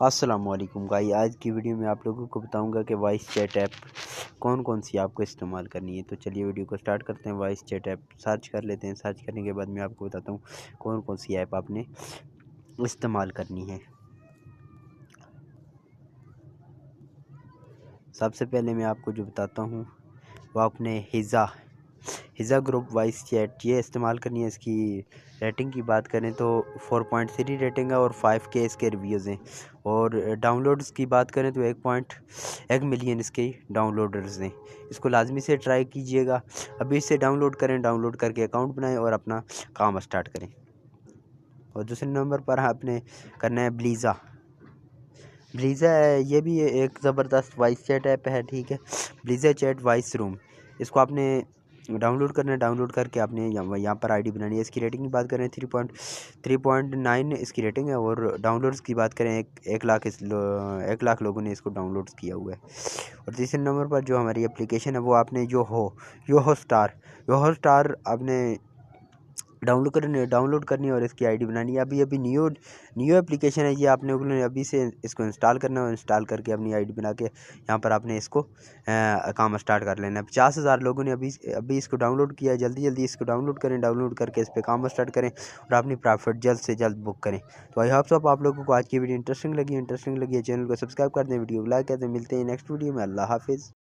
अस्सलामुअलैकुम गाइस, आज की वीडियो में आप लोगों को बताऊंगा कि वॉइस चैट ऐप कौन कौन सी आपको इस्तेमाल करनी है। तो चलिए वीडियो को स्टार्ट करते हैं। वॉइस चैट ऐप सर्च कर लेते हैं। सर्च करने के बाद मैं आपको बताता हूँ कौन कौन सी ऐप आपने इस्तेमाल करनी है। सबसे पहले मैं आपको जो बताता हूँ वो आपने हिज़ा ग्रुप वॉइस चैट ये इस्तेमाल करनी है। इसकी रेटिंग की बात करें तो 4.3 रेटिंग है और 5K इसके रिव्यूज़ हैं। और डाउनलोड्स की बात करें तो 1.1 मिलियन इसके डाउनलोडर्स हैं। इसको लाजमी से ट्राई कीजिएगा। अभी इसे डाउनलोड करें, डाउनलोड करके अकाउंट बनाएं और अपना काम स्टार्ट करें। और दूसरे नंबर पर आपने करना है ब्लीज़ा। ये भी एक ज़बरदस्त वॉइस चैट ऐप है, ठीक है। ब्लीज़ा चैट वॉइस रूम, इसको आपने डाउनलोड करना है। डाउनलोड करके आपने यहाँ पर आईडी बनानी है। इसकी रेटिंग की बात करें 3.9 इसकी रेटिंग है। और डाउनलोड्स की बात करें 1 लाख लोगों ने इसको डाउनलोड किया हुआ है। और तीसरे नंबर पर जो हमारी एप्लीकेशन है वो आपने योहो स्टार आपने डाउनलोड करनी है और इसकी आईडी बनानी है। अभी अभी न्यू एप्लीकेशन है ये, आपने अभी से इसको इंस्टॉल करना है। और इंस्टॉल करके अपनी आईडी बना के यहाँ पर आपने इसको काम स्टार्ट कर लेना है। 50,000 लोगों ने अभी इसको डाउनलोड किया है। जल्दी जल्दी इसको डाउनलोड करें, डाउनलोड करके इस पर काम स्टार्ट करें और अपनी प्रॉफिट जल्द से जल्द बुक करें। तो आई होप आप लोगों को आज की वीडियो इंटरेस्टिंग लगी है। चैनल को सब्सक्राइब कर दें, वीडियो को लाइक कर दें। मिलते हैं नेक्स्ट वीडियो में। अल्लाह हाफिज़।